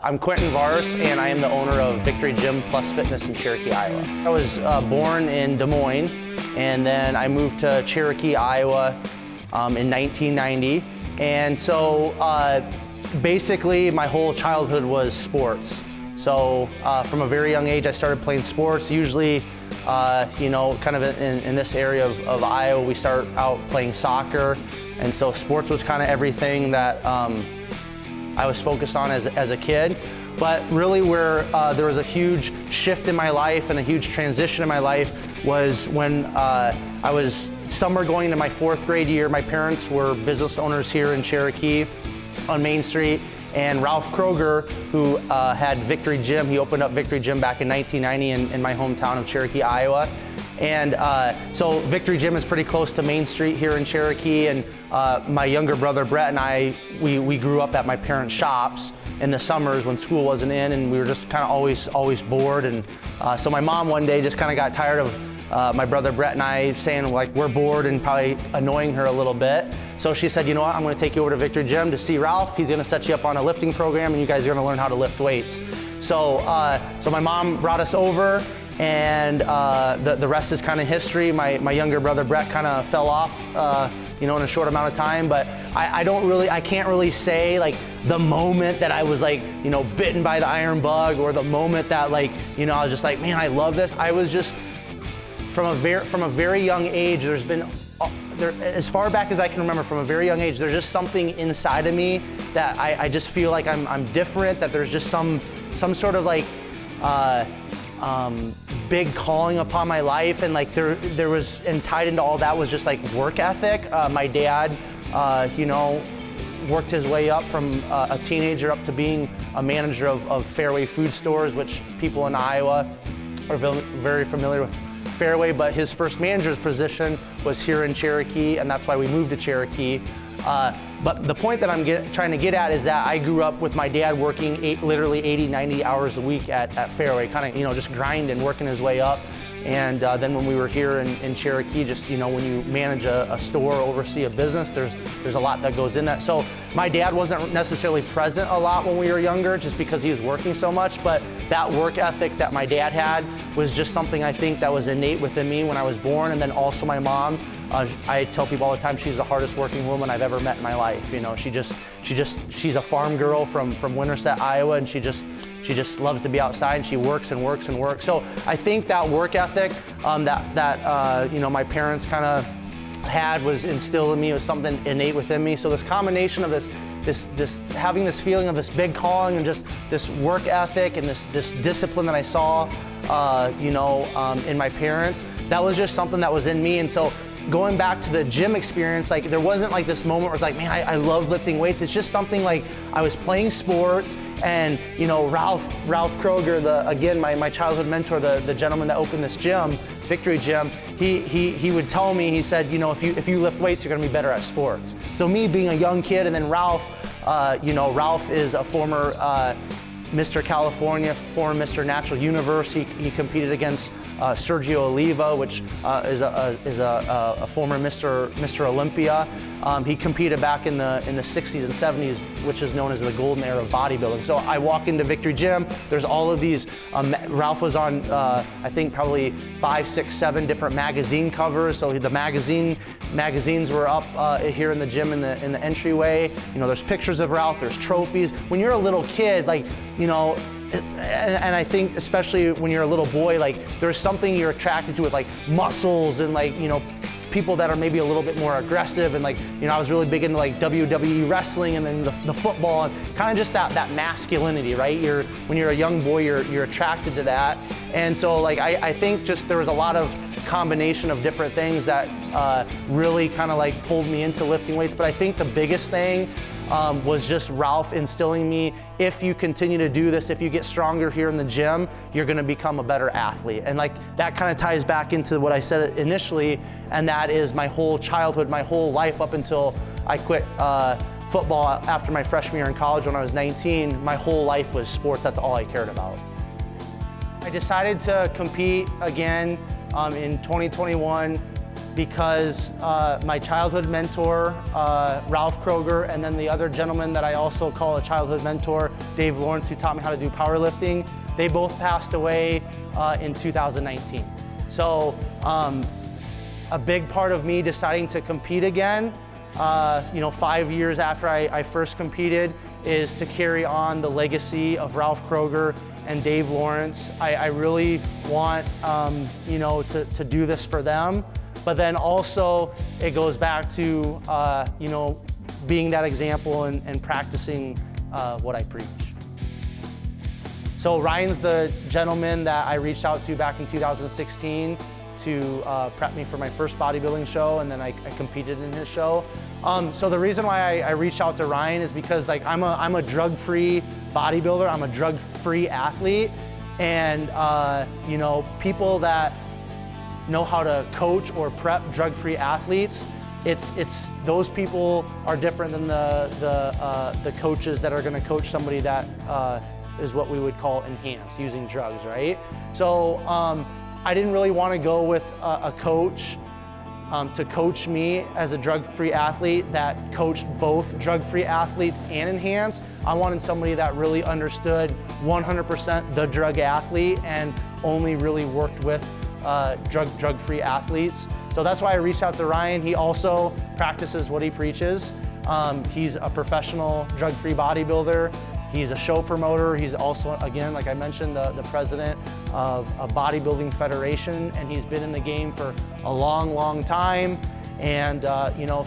I'm Quinton Varce, and I am the owner of Victory Gym Plus Fitness in Cherokee, Iowa. I was born in Des Moines, and then I moved to Cherokee, Iowa in 1990. And so basically my whole childhood was sports. So from a very young age, I started playing sports. Usually, kind of in this area of Iowa, we start out playing soccer. And so sports was kind of everything that I was focused on as a kid. But really where there was a huge shift in my life and a huge transition in my life was when I was summer going into my 4th grade year. My parents were business owners here in Cherokee on Main Street. And Ralph Kroger, who had Victory Gym, he opened up Victory Gym back in 1990 in my hometown of Cherokee, Iowa. And so Victory Gym is pretty close to Main Street here in Cherokee, and my younger brother Brett and I, we grew up at my parents' shops in the summers when school wasn't in, and we were just kind of always bored. And so my mom one day just kind of got tired of my brother Brett and I saying like we're bored and probably annoying her a little bit. So she said, you know what, I'm going to take you over to Victory Gym to see Ralph. He's going to set you up on a lifting program, and you guys are going to learn how to lift weights. So so my mom brought us over. And the rest is kind of history. My younger brother Brett kind of fell off, in a short amount of time. But I can't really say like the moment that I was like, bitten by the iron bug, or the moment that I was just like, man, I love this. I was just from a very young age. There's been as far back as I can remember, from a very young age, there's just something inside of me that I just feel like I'm different. That there's just some sort of like. Big calling upon my life, and there was, and tied into all that was just like work ethic. My dad, worked his way up from a teenager up to being a manager of Fairway food stores, which people in Iowa are very familiar with Fairway, but his first manager's position was here in Cherokee, and that's why we moved to Cherokee. But the point that I'm trying to get at is that I grew up with my dad working literally 80, 90 hours a week at Fairway, kind of, just grinding, working his way up. And then when we were here in Cherokee, just, when you manage a store, oversee a business, there's a lot that goes in that. So my dad wasn't necessarily present a lot when we were younger, just because he was working so much, but that work ethic that my dad had was just something I think that was innate within me when I was born. And then also my mom, I tell people all the time, she's the hardest working woman I've ever met in my life. She's a farm girl from Winterset, Iowa, and she just loves to be outside, and she works and works and works. So I think that work ethic that my parents kind of had was instilled in me, was something innate within me. So this combination of this having this feeling of this big calling and just this work ethic and this discipline that I saw in my parents, that was just something that was in me. And so going back to the gym experience, there wasn't like this moment where it's like, man, I love lifting weights. It's just something like I was playing sports, and Ralph Kroger, again my childhood mentor, the gentleman that opened this gym, Victory Gym, he would tell me, he said, if you lift weights, you're gonna be better at sports. So me being a young kid, and then Ralph, Ralph is a former Mr. California, former Mr. Natural Universe. He competed against Sergio Oliva, which is a former Mr. Olympia. He competed back in the 60s and 70s, which is known as the golden era of bodybuilding. So I walk into Victory Gym, there's all of these, Ralph was on, I think probably 5, 6, 7 different magazine covers. So the magazines were up here in the gym in the entryway. There's pictures of Ralph, there's trophies. When you're a little kid, and I think especially when you're a little boy, there's something you're attracted to with muscles and people that are maybe a little bit more aggressive, and I was really big into WWE wrestling, and then the football, and kind of just that masculinity, right? When you're a young boy, you're attracted to that. And so I think just there was a lot of combination of different things that really kind of pulled me into lifting weights. But I think the biggest thing was just Ralph instilling me, if you continue to do this, if you get stronger here in the gym, you're gonna become a better athlete. And that kind of ties back into what I said initially, and that is my whole childhood, my whole life up until I quit football after my freshman year in college when I was 19. My whole life was sports, that's all I cared about. I decided to compete again in 2021. because my childhood mentor, Ralph Kroger, and then the other gentleman that I also call a childhood mentor, Dave Lawrence, who taught me how to do powerlifting, they both passed away in 2019. So a big part of me deciding to compete again, 5 years after I first competed, is to carry on the legacy of Ralph Kroger and Dave Lawrence. I really want to do this for them, but then also it goes back to being that example and practicing what I preach. So Ryan's the gentleman that I reached out to back in 2016 to prep me for my first bodybuilding show, and then I competed in his show. So the reason why I reached out to Ryan is because I'm a drug-free bodybuilder, I'm a drug-free athlete, and people that know how to coach or prep drug-free athletes, it's those people are different than the coaches that are going to coach somebody that is what we would call enhanced, using drugs, right? So I didn't really want to go with a coach to coach me as a drug-free athlete that coached both drug-free athletes and enhanced. I wanted somebody that really understood 100% the drug athlete and only really worked with drug-free athletes. So that's why I reached out to Ryan. He also practices what he preaches. He's a professional drug-free bodybuilder. He's a show promoter. He's also, again, like I mentioned, the president of a bodybuilding federation, and he's been in the game for a long, long time. And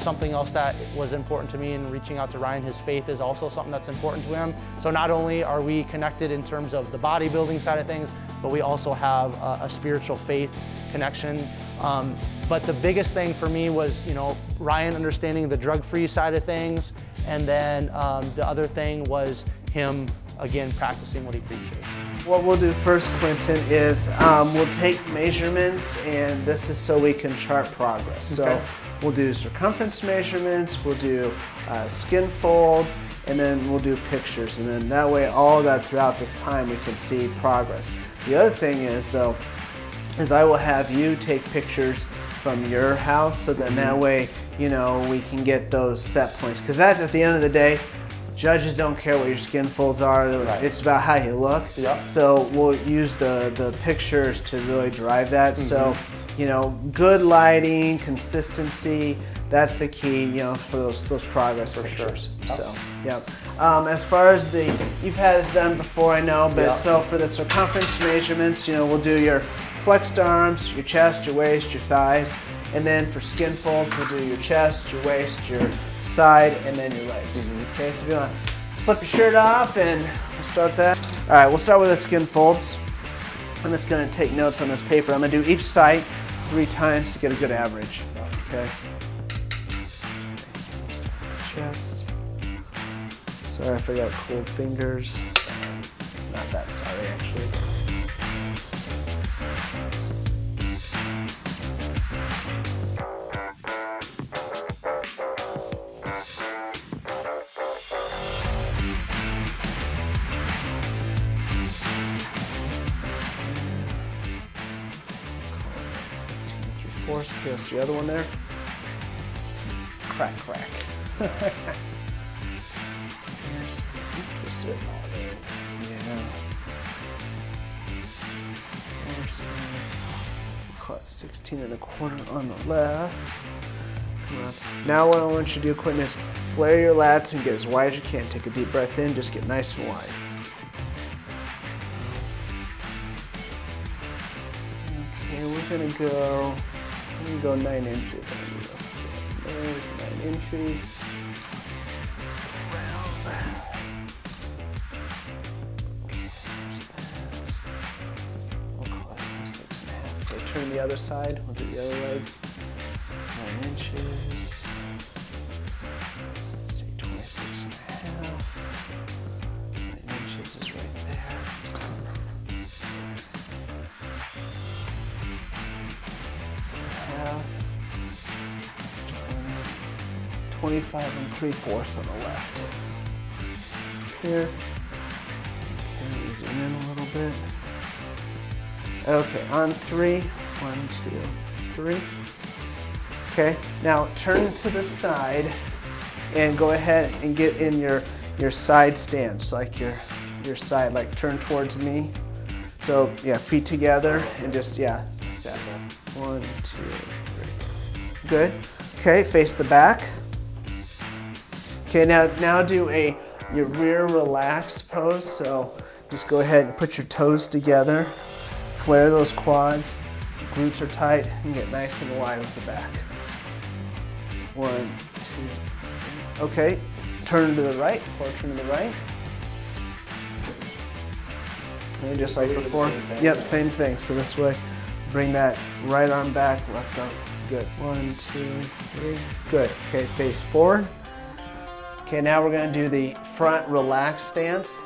something else that was important to me in reaching out to Ryan, his faith is also something that's important to him. So not only are we connected in terms of the bodybuilding side of things, but we also have a spiritual faith connection. But the biggest thing for me was, Ryan understanding the drug-free side of things, and then the other thing was him, again, practicing what he preaches. What we'll do first, Quinton, is we'll take measurements, and this is so we can chart progress. So we'll do circumference measurements, we'll do skin folds, and then we'll do pictures. And then that way, all that throughout this time, we can see progress. The other thing is, though, is I will have you take pictures from your house, so then that way, we can get those set points. Because that's, at the end of the day, judges don't care what your skin folds are. Right. It's about how you look. Yep. So we'll use the pictures to really drive that. So, good lighting, consistency, that's the key, for those progress pictures. Sure. So, as far as you've had this done before, I know, but so for the circumference measurements, we'll do your flexed arms, your chest, your waist, your thighs. And then for skin folds, we'll do your chest, your waist, your side, and then your legs. Okay, so if you want to slip your shirt off, and we'll start that. All right, we'll start with the skin folds. I'm just going to take notes on this paper. I'm going to do each side 3 times to get a good average. Okay. Chest. Sorry if I got cold fingers. Not that sorry, actually. Okay, let's do the other one there. Crack, crack. Twist it. Yeah. Cut 16 1/4 on the left. Come on. Now what I want you to do, Quinton, is flare your lats and get as wide as you can. Take a deep breath in, just get nice and wide. Okay, we're gonna go. I'm going to go 9 inches on you. So there's 9 inches. Around that. Okay, there's that. We'll call it 6.5. Okay, turn the other side. We'll do the other leg. 9 inches. Let's say 26.5. 9 inches is right there. 25 3/4 on the left. Here. Okay, zoom in a little bit. Okay, on 3. 1, 2, 3. Okay, now turn to the side and go ahead and get in your side stance, like your side, like turn towards me. So yeah, feet together and just, yeah, that. 1, 2, 3. Good. Okay, face the back. Okay, now do your rear relaxed pose. So just go ahead and put your toes together, flare those quads, glutes are tight, and get nice and wide with the back. 1, 2. Okay, turn to the right, or turn to the right. And just like before. Yep, same thing. So this way, bring that right arm back, left arm. Good. 1, 2, 3. Good. Okay, face forward. Okay, now we're going to do the front relaxed stance.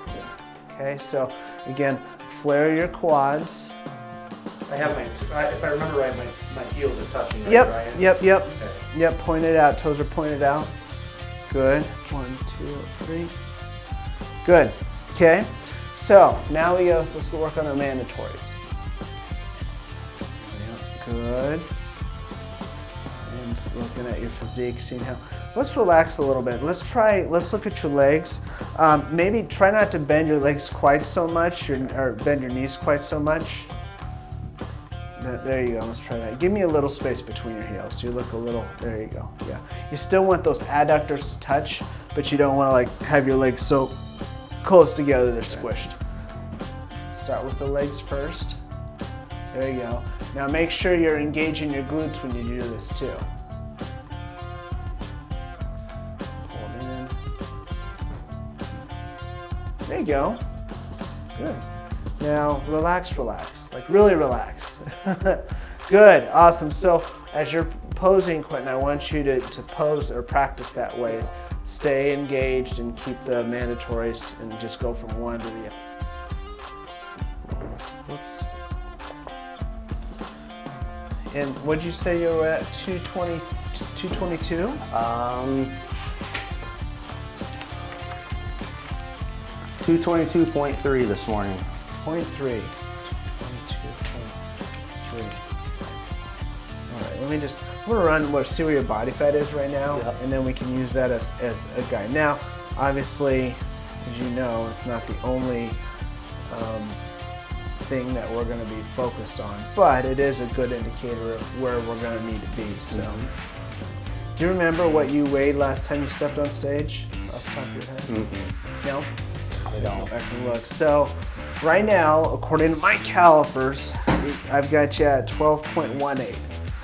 Okay, so again, flare your quads. I have if I remember right, my heels are touching. Right, Yep, Ryan? yep. Okay. Yep, pointed out. Toes are pointed out. Good. 1, 2, 3. Good. Okay. So now let's work on the mandatories. Good. And just looking at your physique, seeing how. Let's relax a little bit. Let's look at your legs. Maybe try not to bend your legs quite so much, or bend your knees quite so much. There you go, let's try that. Give me a little space between your heels. You look a little, there you go, yeah. You still want those adductors to touch, but you don't want to like have your legs so close together they're squished. Start with the legs first. There you go. Now make sure you're engaging your glutes when you do this too. Pull it in. There you go. Good. Now relax, like really relax. Good, awesome. So as you're posing, Quinton, I want you to pose or practice that way. Stay engaged and keep the mandatories and just go from one to the other. Whoops. And what'd you say you were at? 220, 222? 222.3 this morning. 0.3. 22.3. All right, let me just, I'm gonna see where your body fat is right now, and then we can use that as a guide. Now, obviously, as you know, it's not the only thing that we're gonna be focused on, but it is a good indicator of where we're gonna need to be, so. Do you remember what you weighed last time you stepped on stage, off the top of your head? No? I don't. I can look. So, right now, according to my calipers, I've got you at 12.18,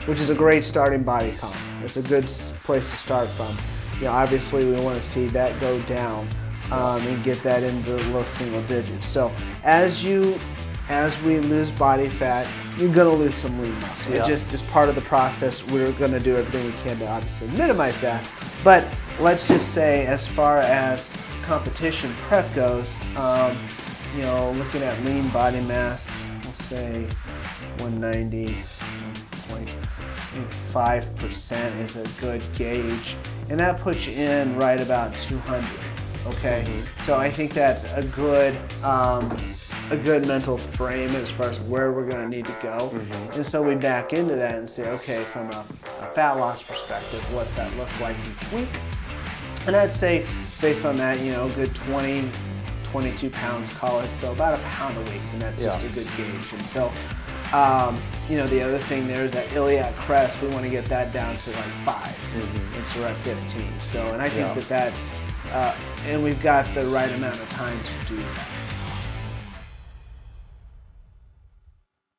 which is a great starting body comp. It's a good place to start from. You know, obviously, we want to see that go down and get that into the low single digits. So, as we lose body fat, you're gonna lose some lean muscle. It just is part of the process. We're gonna do everything we can to obviously minimize that. But let's just say, as far as competition prep goes, you know, looking at lean body mass, we'll say 190, 1.5% is a good gauge, and that puts you in right about 200. Okay, so I think that's a good mental frame as far as where we're going to need to go. And so we back into that and say, okay, from a fat loss perspective, what's that look like each week? And I'd say, based on that, you know, a good 20, 22 pounds, call it, so about a pound a week, and that's just a good gauge. And so, you know, the other thing there is that iliac crest, we want to get that down to like 5, and so we're at 15. So, and I think that's, and we've got the right amount of time to do that.